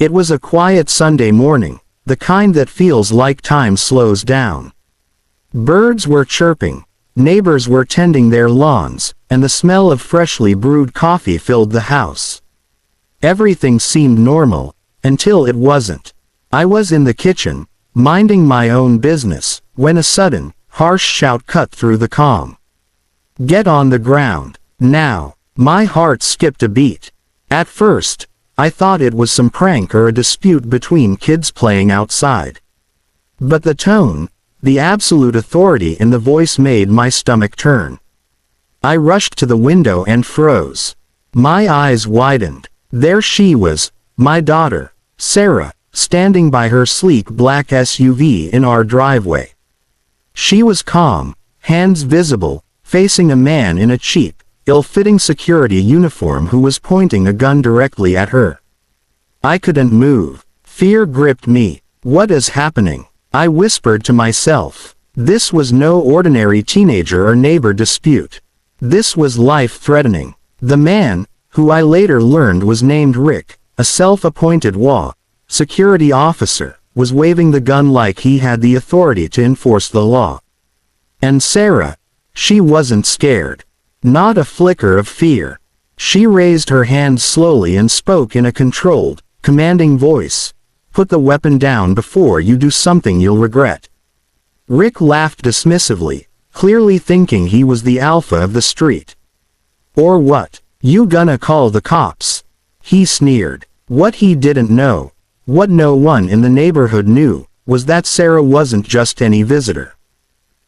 It was a quiet Sunday morning, the kind that feels like time slows down. Birds were chirping, neighbors were tending their lawns, and the smell of freshly brewed coffee filled the house. Everything seemed normal, until it wasn't. I was in the kitchen, minding my own business, when a sudden, harsh shout cut through the calm. "Get on the ground, now!" My heart skipped a beat. At first, I thought it was some prank or a dispute between kids playing outside. But the tone, the absolute authority in the voice made my stomach turn. I rushed to the window and froze. My eyes widened. There she was, my daughter, Sarah, standing by her sleek black SUV in our driveway. She was calm, hands visible, facing a man in a cheap, ill-fitting security uniform who was pointing a gun directly at her. I couldn't move. Fear gripped me. What is happening? I whispered to myself. This was no ordinary teenager or neighbor dispute. This was life-threatening. The man, who I later learned was named Rick, a self-appointed HOA security officer, was waving the gun like he had the authority to enforce the law. And Sarah, she wasn't scared. Not a flicker of fear. She raised her hand slowly and spoke in a controlled, commanding voice. "Put the weapon down before you do something you'll regret." Rick laughed dismissively, clearly thinking he was the alpha of the street. "Or what? You gonna call the cops?" He sneered. What he didn't know, what no one in the neighborhood knew, was that Sarah wasn't just any visitor.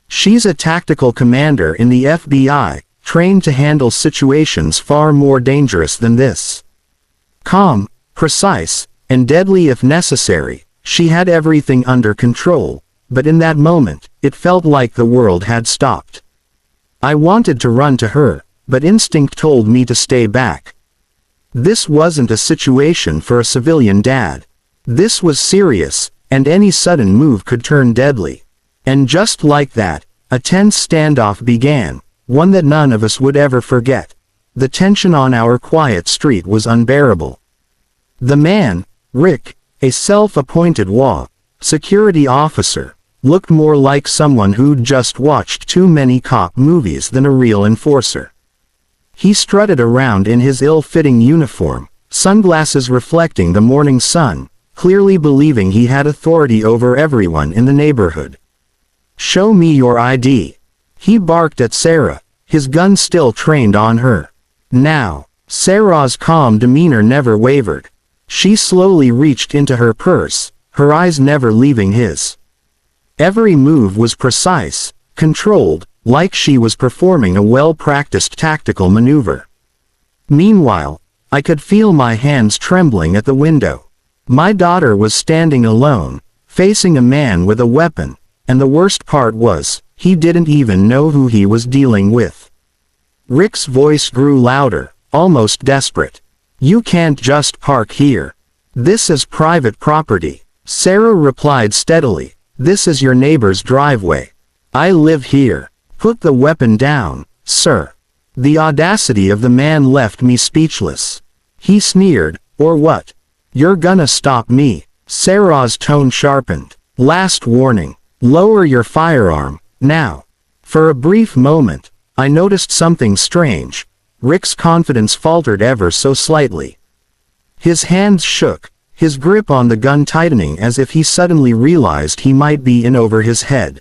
She's a tactical commander in the FBI, trained to handle situations far more dangerous than this. Calm, precise, and deadly if necessary, she had everything under control, but in that moment, it felt like the world had stopped. I wanted to run to her, but instinct told me to stay back. This wasn't a situation for a civilian dad. This was serious, and any sudden move could turn deadly. And just like that, a tense standoff began, one that none of us would ever forget. The tension on our quiet street was unbearable. The man, Rick, a self-appointed HOA security officer, looked more like someone who'd just watched too many cop movies than a real enforcer. He strutted around in his ill-fitting uniform, sunglasses reflecting the morning sun, clearly believing he had authority over everyone in the neighborhood. "Show me your ID." He barked at Sarah, his gun still trained on her. Now, Sarah's calm demeanor never wavered. She slowly reached into her purse, her eyes never leaving his. Every move was precise, controlled, like she was performing a well-practiced tactical maneuver. Meanwhile, I could feel my hands trembling at the window. My daughter was standing alone, facing a man with a weapon, and the worst part was, he didn't even know who he was dealing with. Rick's voice grew louder, almost desperate. "You can't just park here. This is private property." Sarah replied steadily, "This is your neighbor's driveway. I live here. Put the weapon down, sir." The audacity of the man left me speechless. He sneered, "Or what? You're gonna stop me?" Sarah's tone sharpened. "Last warning. Lower your firearm, now." For a brief moment, I noticed something strange. Rick's confidence faltered ever so slightly. His hands shook, his grip on the gun tightening as if he suddenly realized he might be in over his head.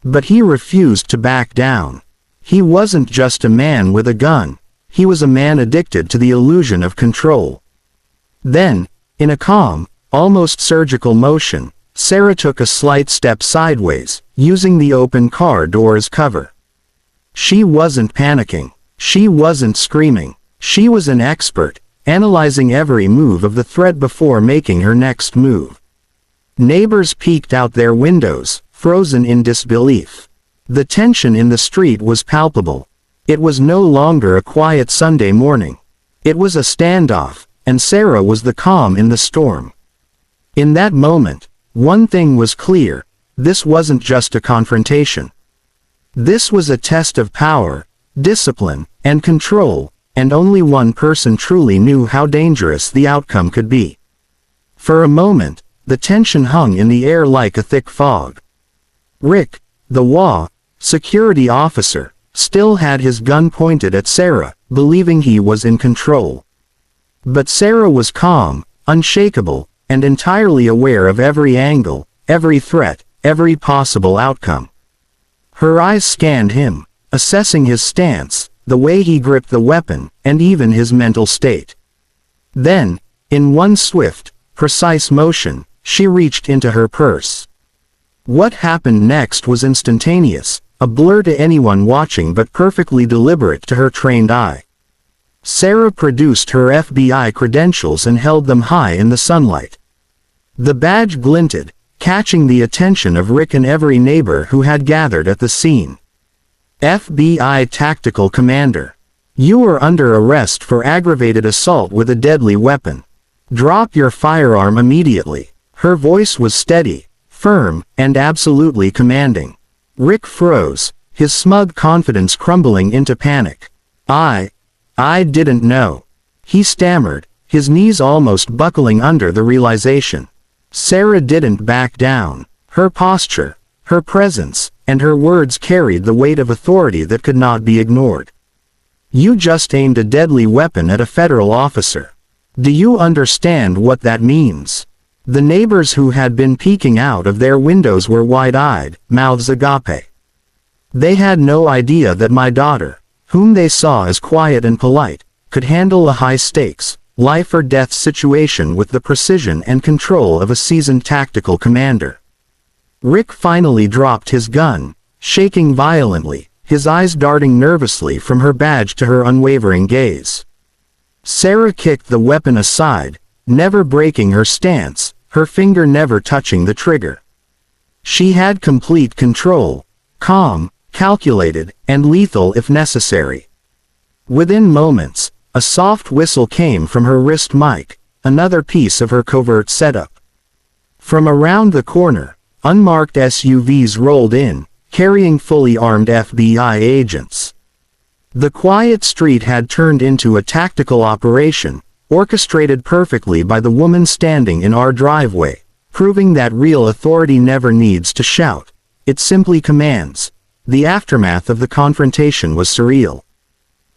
But he refused to back down. He wasn't just a man with a gun, he was a man addicted to the illusion of control. Then, in a calm, almost surgical motion, Sarah took a slight step sideways, using the open car door as cover. She wasn't panicking. She wasn't screaming. She was an expert, analyzing every move of the threat before making her next move. Neighbors peeked out their windows, frozen in disbelief. The tension in the street was palpable. It was no longer a quiet Sunday morning. It was a standoff, and Sarah was the calm in the storm. In that moment, one thing was clear: this wasn't just a confrontation. This was a test of power, discipline, and control, and only one person truly knew how dangerous the outcome could be. For a moment, the tension hung in the air like a thick fog. Rick, the HOA security officer, still had his gun pointed at Sarah, believing he was in control. But Sarah was calm, unshakable, and entirely aware of every angle, every threat, every possible outcome. Her eyes scanned him, assessing his stance, the way he gripped the weapon, and even his mental state. Then, in one swift, precise motion, she reached into her purse. What happened next was instantaneous, a blur to anyone watching but perfectly deliberate to her trained eye. Sarah produced her FBI credentials and held them high in the sunlight. The badge glinted, catching the attention of Rick and every neighbor who had gathered at the scene. FBI Tactical Commander. You are under arrest for aggravated assault with a deadly weapon. Drop your firearm immediately. Her voice was steady, firm, and absolutely commanding. Rick froze, his smug confidence crumbling into panic. I didn't know. He stammered, his knees almost buckling under the realization. Sarah didn't back down. Her posture, her presence, and her words carried the weight of authority that could not be ignored. You just aimed a deadly weapon at a federal officer. Do you understand what that means? The neighbors who had been peeking out of their windows were wide-eyed, mouths agape. They had no idea that my daughter, whom they saw as quiet and polite, could handle a high-stakes, life-or-death situation with the precision and control of a seasoned tactical commander. Rick finally dropped his gun, shaking violently, his eyes darting nervously from her badge to her unwavering gaze. Sarah kicked the weapon aside, never breaking her stance, her finger never touching the trigger. She had complete control, calm, calculated, and lethal if necessary. Within moments, a soft whistle came from her wrist mic, another piece of her covert setup. From around the corner, unmarked SUVs rolled in, carrying fully armed FBI agents. The quiet street had turned into a tactical operation, orchestrated perfectly by the woman standing in our driveway, proving that real authority never needs to shout, it simply commands. The aftermath of the confrontation was surreal.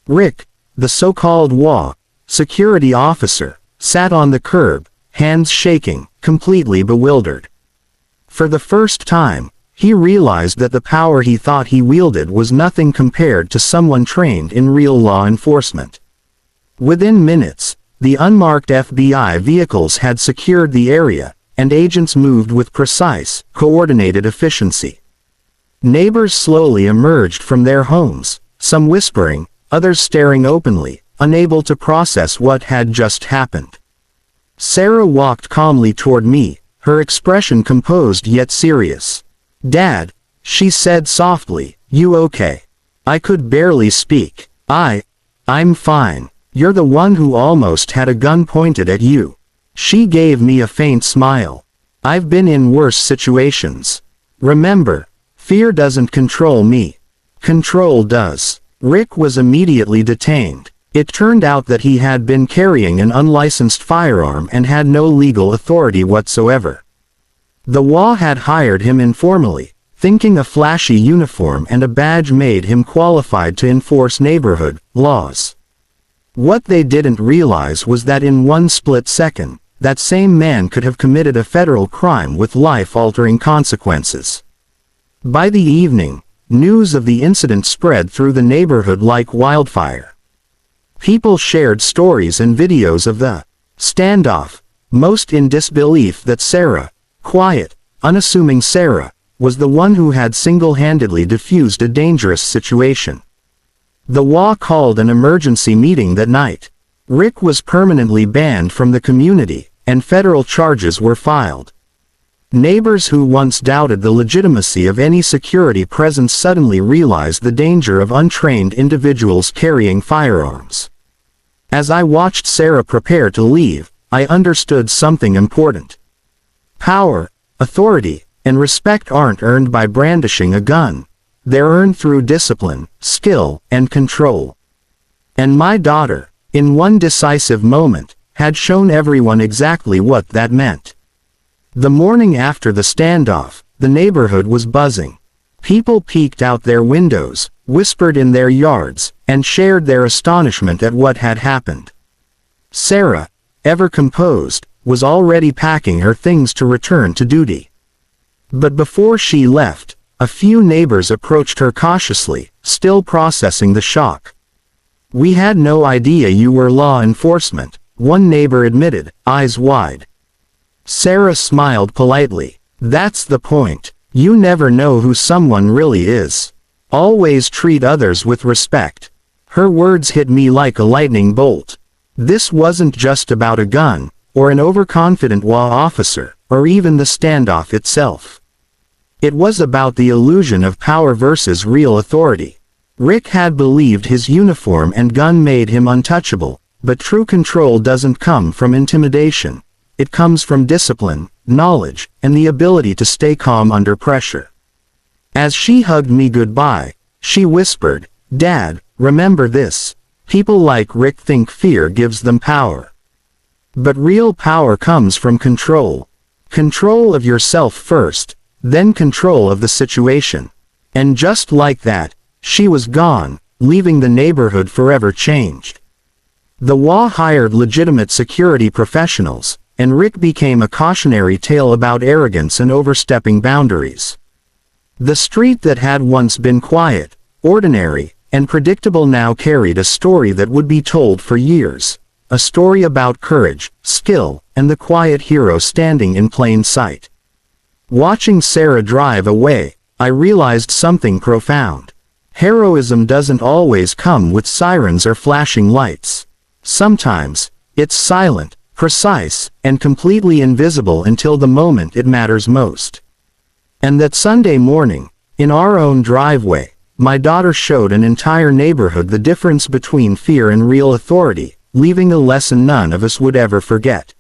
Rick, the so-called HOA security officer, sat on the curb, hands shaking, completely bewildered. For the first time, he realized that the power he thought he wielded was nothing compared to someone trained in real law enforcement. Within minutes, the unmarked FBI vehicles had secured the area, and agents moved with precise, coordinated efficiency. Neighbors slowly emerged from their homes, some whispering, others staring openly, unable to process what had just happened. Sarah walked calmly toward me, her expression composed yet serious. Dad, she said softly, you okay? I could barely speak. I'm fine. You're the one who almost had a gun pointed at you. She gave me a faint smile. I've been in worse situations. Remember, fear doesn't control me. Control does. Rick was immediately detained. It turned out that he had been carrying an unlicensed firearm and had no legal authority whatsoever. The HOA had hired him informally, thinking a flashy uniform and a badge made him qualified to enforce neighborhood laws. What they didn't realize was that in one split second, that same man could have committed a federal crime with life-altering consequences. By the evening, news of the incident spread through the neighborhood like wildfire. People shared stories and videos of the standoff, most in disbelief that Sarah, quiet, unassuming Sarah, was the one who had single-handedly diffused a dangerous situation. The HOA called an emergency meeting that night. Rick was permanently banned from the community, and federal charges were filed. Neighbors who once doubted the legitimacy of any security presence suddenly realized the danger of untrained individuals carrying firearms. As I watched Sarah prepare to leave, I understood something important. Power, authority, and respect aren't earned by brandishing a gun. They're earned through discipline, skill, and control. And my daughter, in one decisive moment, had shown everyone exactly what that meant. The morning after the standoff, the neighborhood was buzzing. People peeked out their windows, whispered in their yards, and shared their astonishment at what had happened. Sarah, ever composed, was already packing her things to return to duty. But before she left, a few neighbors approached her cautiously, still processing the shock. "We had no idea you were law enforcement," one neighbor admitted, eyes wide. Sarah smiled politely. "That's the point. You never know who someone really is. Always treat others with respect." Her words hit me like a lightning bolt. This wasn't just about a gun, or an overconfident law officer, or even the standoff itself. It was about the illusion of power versus real authority. Rick had believed his uniform and gun made him untouchable, but true control doesn't come from intimidation. It comes from discipline, knowledge, and the ability to stay calm under pressure. As she hugged me goodbye, she whispered, "Dad, remember this. People like Rick think fear gives them power. But real power comes from control. Control of yourself first, then control of the situation." And just like that, she was gone, leaving the neighborhood forever changed. The WA hired legitimate security professionals, and Rick became a cautionary tale about arrogance and overstepping boundaries. The street that had once been quiet, ordinary, and predictable now carried a story that would be told for years. A story about courage, skill, and the quiet hero standing in plain sight. Watching Sarah drive away, I realized something profound. Heroism doesn't always come with sirens or flashing lights. Sometimes, it's silent, precise, and completely invisible until the moment it matters most. And that Sunday morning, in our own driveway, my daughter showed an entire neighborhood the difference between fear and real authority, leaving a lesson none of us would ever forget.